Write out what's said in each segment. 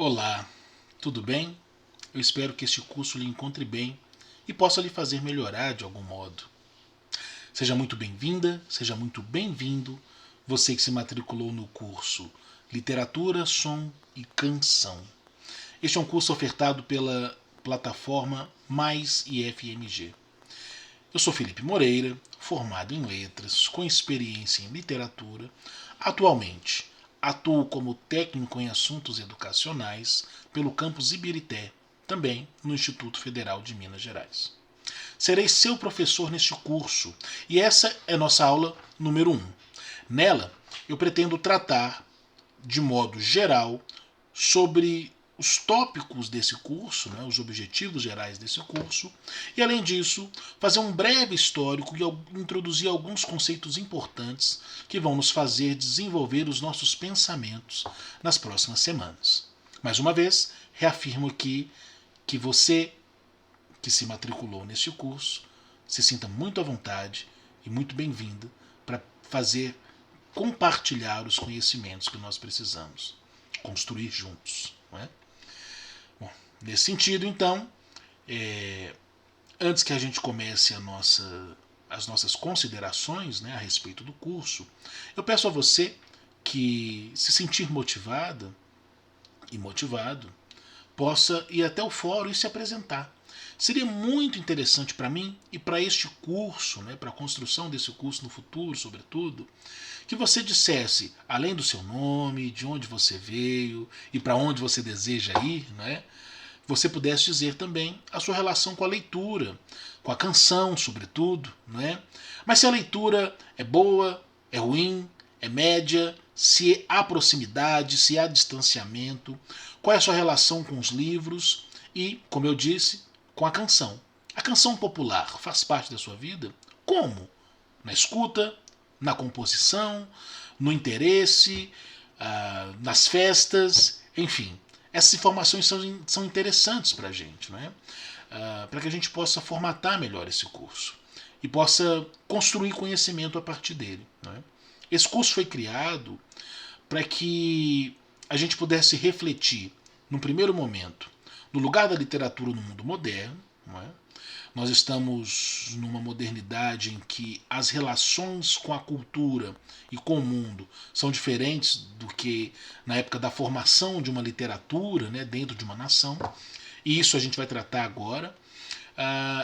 Olá, tudo bem? Eu espero que este curso lhe encontre bem e possa lhe fazer melhorar de algum modo. Seja muito bem-vinda, seja muito bem-vindo, você que se matriculou no curso Literatura, Som e Canção. Este é um curso ofertado pela plataforma Mais IFMG. Eu sou Felipe Moreira, formado em letras, com experiência em literatura. Atualmente, atuo como técnico em assuntos educacionais pelo campus Ibirité, também no Instituto Federal de Minas Gerais. Serei seu professor neste curso e essa é nossa aula número 1. Nela, eu pretendo tratar, de modo geral, sobre os tópicos desse curso, os objetivos gerais desse curso, e além disso, fazer um breve histórico e introduzir alguns conceitos importantes que vão nos fazer desenvolver os nossos pensamentos nas próximas semanas. Mais uma vez, reafirmo aqui que você que se matriculou neste curso se sinta muito à vontade e muito bem-vinda para fazer compartilhar os conhecimentos que nós precisamos construir juntos. Não é? Bom, nesse sentido, então, antes que a gente comece as nossas considerações, a respeito do curso, eu peço a você que se sentir motivada e motivado possa ir até o fórum e se apresentar. Seria muito interessante para mim e para este curso, para a construção desse curso no futuro, sobretudo, que você dissesse, além do seu nome, de onde você veio e para onde você deseja ir, você pudesse dizer também a sua relação com a leitura, com a canção, sobretudo. Mas se a leitura é boa, é ruim, é média, se há proximidade, se há distanciamento, qual é a sua relação com os livros e, como eu disse, com a canção. A canção popular faz parte da sua vida? Como? Na escuta, na composição, no interesse, nas festas, enfim. Essas informações são interessantes para a gente, para que a gente possa formatar melhor esse curso e possa construir conhecimento a partir dele. Esse curso foi criado para que a gente pudesse refletir, num primeiro momento, no lugar da literatura no mundo moderno. Nós estamos numa modernidade em que as relações com a cultura e com o mundo são diferentes do que na época da formação de uma literatura, dentro de uma nação. E isso a gente vai tratar agora.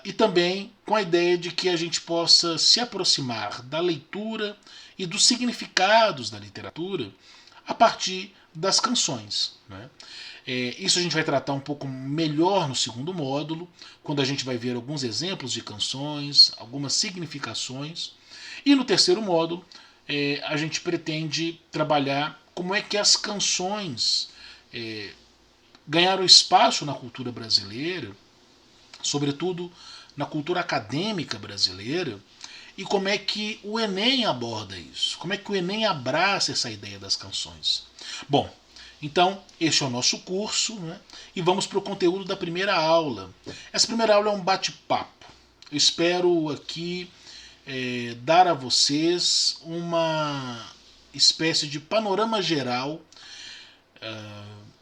E também com a ideia de que a gente possa se aproximar da leitura e dos significados da literatura a partir das canções. Isso a gente vai tratar um pouco melhor no segundo módulo, quando a gente vai ver alguns exemplos de canções, algumas significações. E no terceiro módulo, a gente pretende trabalhar como é que as canções ganharam espaço na cultura brasileira, sobretudo na cultura acadêmica brasileira, e como é que o Enem aborda isso, como é que o Enem abraça essa ideia das canções. Bom, então, este é o nosso curso, e vamos para o conteúdo da primeira aula. Essa primeira aula é um bate-papo. Eu espero aqui dar a vocês uma espécie de panorama geral,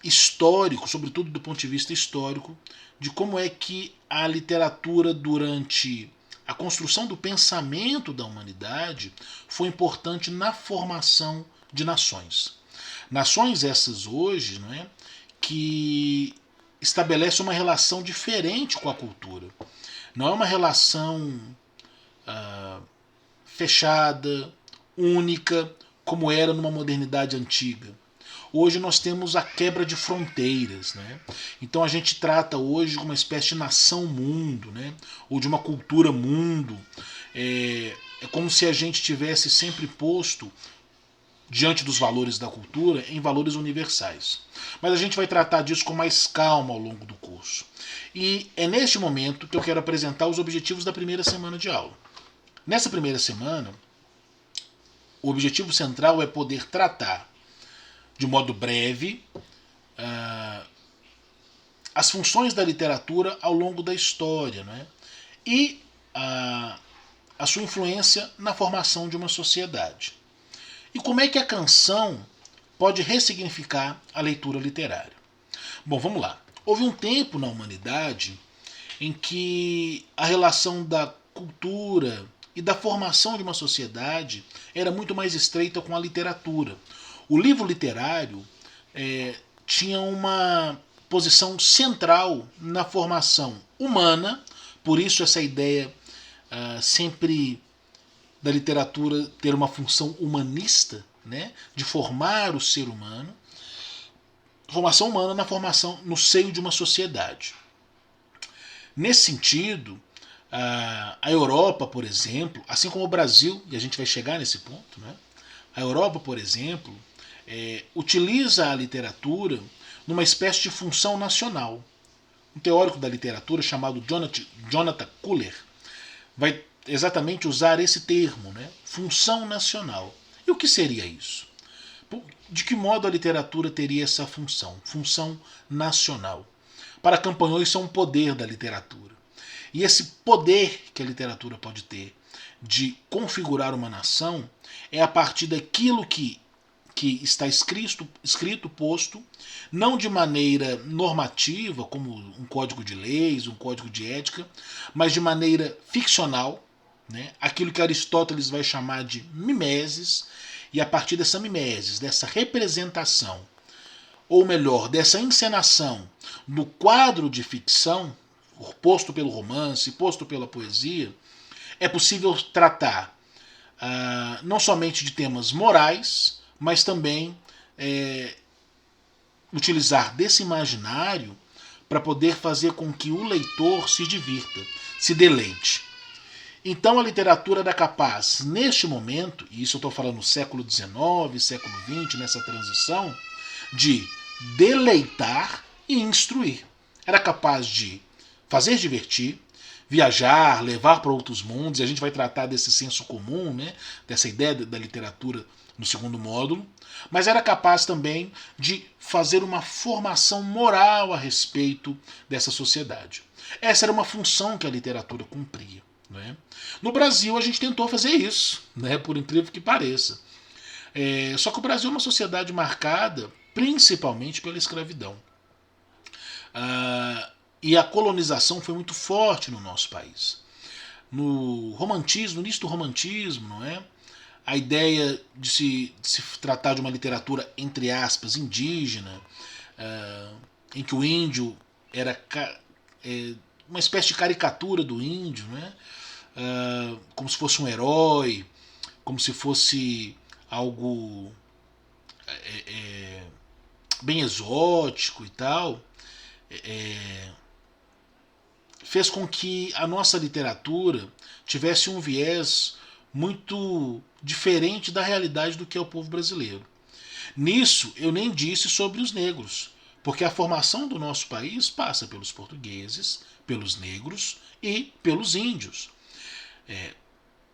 histórico, sobretudo do ponto de vista histórico, de como é que a literatura durante a construção do pensamento da humanidade foi importante na formação de nações. Nações essas hoje, que estabelecem uma relação diferente com a cultura. Não é uma relação fechada, única, como era numa modernidade antiga. Hoje nós temos a quebra de fronteiras. Então a gente trata hoje de uma espécie de nação-mundo, ou de uma cultura-mundo. É como se a gente tivesse sempre posto diante dos valores da cultura, em valores universais. Mas a gente vai tratar disso com mais calma ao longo do curso. E é neste momento que eu quero apresentar os objetivos da primeira semana de aula. Nessa primeira semana, o objetivo central é poder tratar, de modo breve, as funções da literatura ao longo da história, e a sua influência na formação de uma sociedade. E como é que a canção pode ressignificar a leitura literária? Bom, vamos lá. Houve um tempo na humanidade em que a relação da cultura e da formação de uma sociedade era muito mais estreita com a literatura. O livro literário tinha uma posição central na formação humana, por isso essa ideia sempre da literatura ter uma função humanista, né, de formar o ser humano, formação humana na formação no seio de uma sociedade. Nesse sentido, a Europa, por exemplo, assim como o Brasil, e a gente vai chegar nesse ponto, né, a Europa, por exemplo, utiliza a literatura numa espécie de função nacional. Um teórico da literatura chamado Jonathan Kuller vai exatamente usar esse termo, né? Função nacional. E o que seria isso? De que modo a literatura teria essa função? Função nacional. Para Campanhões, isso é um poder da literatura. E esse poder que a literatura pode ter de configurar uma nação é a partir daquilo que está escrito, posto, não de maneira normativa, como um código de leis, um código de ética, mas de maneira ficcional, né? Aquilo que Aristóteles vai chamar de mimeses, e a partir dessa mimeses, dessa representação, ou melhor, dessa encenação no quadro de ficção, posto pelo romance, posto pela poesia, é possível tratar não somente de temas morais, mas também utilizar desse imaginário para poder fazer com que o leitor se divirta, se deleite. Então a literatura era capaz, neste momento, e isso eu estou falando no século XIX, século XX, nessa transição, de deleitar e instruir. Era capaz de fazer divertir, viajar, levar para outros mundos, e a gente vai tratar desse senso comum, né, dessa ideia da literatura no segundo módulo, mas era capaz também de fazer uma formação moral a respeito dessa sociedade. Essa era uma função que a literatura cumpria. Né? No Brasil a gente tentou fazer isso, né, por incrível que pareça. Só que o Brasil é uma sociedade marcada principalmente pela escravidão. E a colonização foi muito forte no nosso país. No romantismo, no início do romantismo, não é? A ideia de se tratar de uma literatura, entre aspas, indígena, em que o índio era uma espécie de caricatura do índio, né? Como se fosse um herói, como se fosse algo bem exótico e tal, fez com que a nossa literatura tivesse um viés muito diferente da realidade do que é o povo brasileiro. Nisso eu nem disse sobre os negros, porque a formação do nosso país passa pelos portugueses, pelos negros e pelos índios.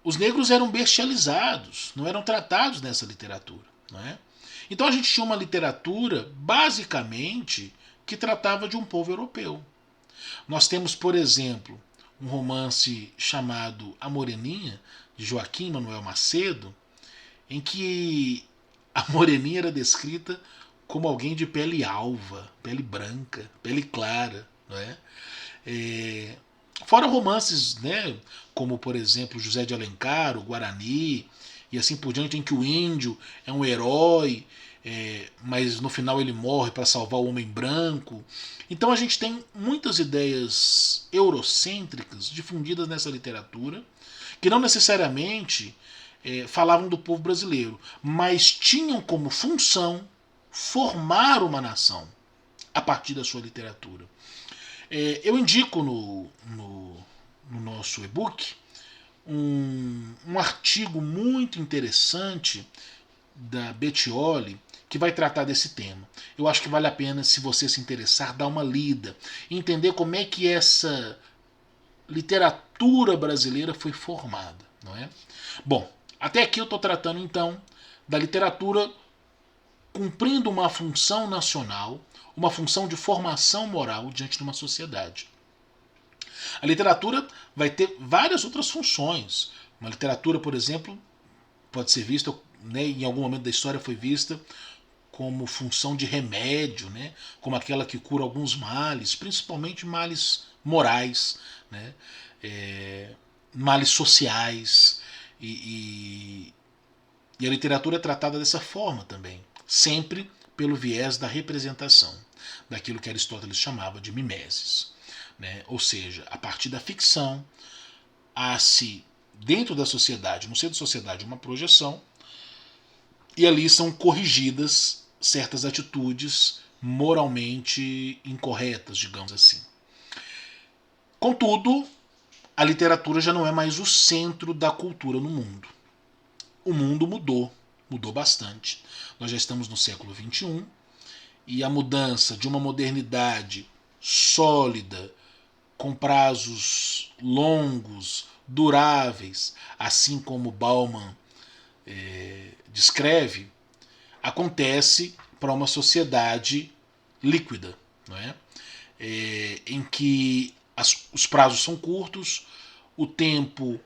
Os negros eram bestializados, não eram tratados nessa literatura. Não é? Então a gente tinha uma literatura, basicamente, que tratava de um povo europeu. Nós temos, por exemplo, um romance chamado A Moreninha, de Joaquim Manuel Macedo, em que a Moreninha era descrita como alguém de pele alva, pele branca, pele clara. Não é? Fora romances, né, como, por exemplo, José de Alencar, o Guarani, e assim por diante, em que o índio é um herói, mas no final ele morre para salvar o homem branco. Então a gente tem muitas ideias eurocêntricas difundidas nessa literatura, que não necessariamente falavam do povo brasileiro, mas tinham como função formar uma nação a partir da sua literatura. Eu indico no nosso e-book um artigo muito interessante da Bettioli que vai tratar desse tema. Eu acho que vale a pena, se você se interessar, dar uma lida e entender como é que essa literatura brasileira foi formada. Não é? Bom, até aqui eu estou tratando então da literatura cumprindo uma função nacional, uma função de formação moral diante de uma sociedade. A literatura vai ter várias outras funções. Uma literatura, por exemplo, pode ser vista, né, em algum momento da história foi vista como função de remédio, né? Como aquela que cura alguns males, principalmente males morais, né? Males sociais. E a literatura é tratada dessa forma também, sempre pelo viés da representação, daquilo que Aristóteles chamava de mimeses. Né? Ou seja, a partir da ficção, há-se dentro da sociedade, no seio da sociedade, uma projeção, e ali são corrigidas certas atitudes moralmente incorretas, digamos assim. Contudo, a literatura já não é mais o centro da cultura no mundo. O mundo mudou bastante. Nós já estamos no século XXI e a mudança de uma modernidade sólida, com prazos longos, duráveis, assim como Bauman descreve, acontece para uma sociedade líquida, não é? Em que os prazos são curtos, o tempo,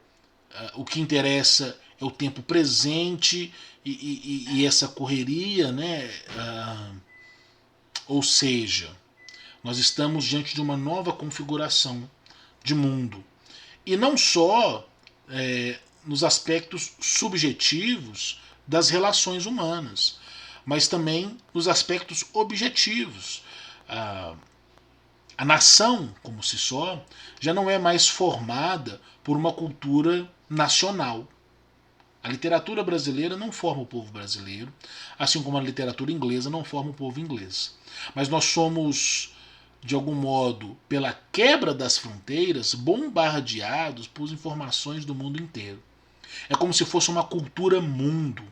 o que interessa é o tempo presente e essa correria, né? Ou seja, nós estamos diante de uma nova configuração de mundo. E não só nos aspectos subjetivos das relações humanas, mas também nos aspectos objetivos. A nação, como se só, já não é mais formada por uma cultura nacional. A literatura brasileira não forma o povo brasileiro, assim como a literatura inglesa não forma o povo inglês. Mas nós somos, de algum modo, pela quebra das fronteiras, bombardeados por informações do mundo inteiro. É como se fosse uma cultura mundo.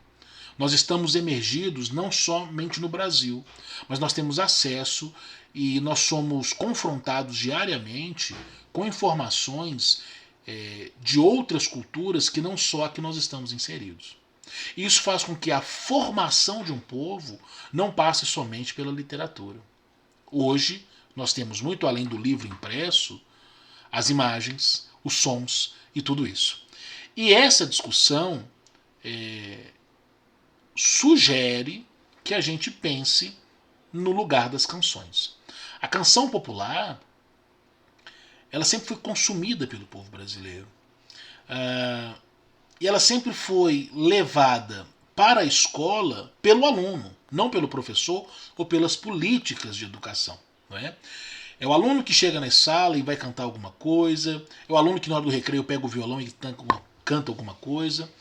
Nós estamos emergidos não somente no Brasil, mas nós temos acesso e nós somos confrontados diariamente com informações de outras culturas que não só a que nós estamos inseridos. Isso faz com que a formação de um povo não passe somente pela literatura. Hoje, nós temos muito além do livro impresso, as imagens, os sons e tudo isso. E essa discussão sugere que a gente pense no lugar das canções. A canção popular, ela sempre foi consumida pelo povo brasileiro. E ela sempre foi levada para a escola pelo aluno, não pelo professor ou pelas políticas de educação. Não é? É o aluno que chega na sala e vai cantar alguma coisa, é o aluno que na hora do recreio pega o violão e canta alguma coisa.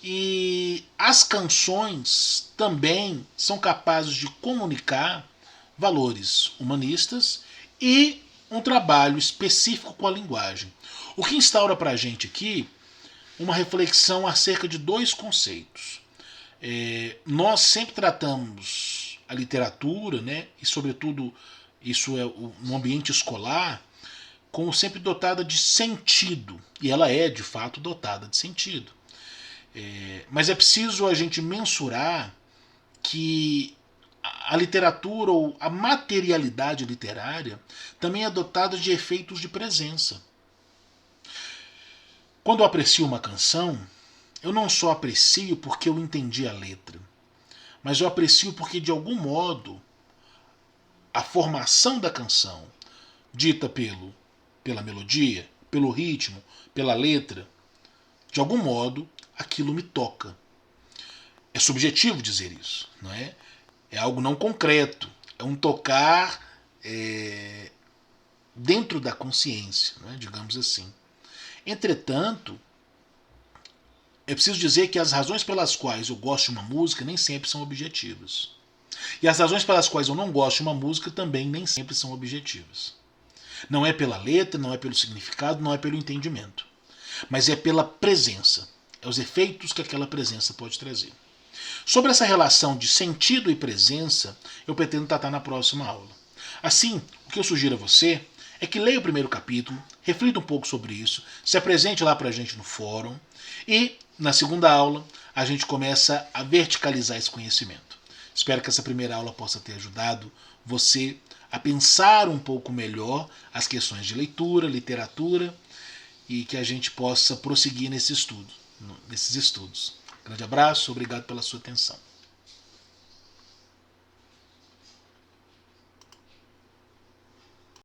E as canções também são capazes de comunicar valores humanistas e um trabalho específico com a linguagem. O que instaura para a gente aqui uma reflexão acerca de dois conceitos. Nós sempre tratamos a literatura, né, e sobretudo isso é no ambiente escolar, como sempre dotada de sentido. E ela é, de fato, dotada de sentido. Mas é preciso a gente mensurar que a literatura ou a materialidade literária também é dotada de efeitos de presença. Quando eu aprecio uma canção, eu não só aprecio porque eu entendi a letra, mas eu aprecio porque, de algum modo, a formação da canção, dita pela melodia, pelo ritmo, pela letra, de algum modo, aquilo me toca. É subjetivo dizer isso, não é? É algo não concreto, é um tocar dentro da consciência, não é? Digamos assim. Entretanto, é preciso dizer que as razões pelas quais eu gosto de uma música nem sempre são objetivas. E as razões pelas quais eu não gosto de uma música também nem sempre são objetivas. Não é pela letra, não é pelo significado, não é pelo entendimento. Mas é pela presença. É os efeitos que aquela presença pode trazer. Sobre essa relação de sentido e presença, eu pretendo tratar na próxima aula. Assim, o que eu sugiro a você é que leia o primeiro capítulo, reflita um pouco sobre isso, se apresente lá para a gente no fórum e, na segunda aula, a gente começa a verticalizar esse conhecimento. Espero que essa primeira aula possa ter ajudado você a pensar um pouco melhor as questões de leitura, literatura e que a gente possa prosseguir nesses estudos. Grande abraço, obrigado pela sua atenção.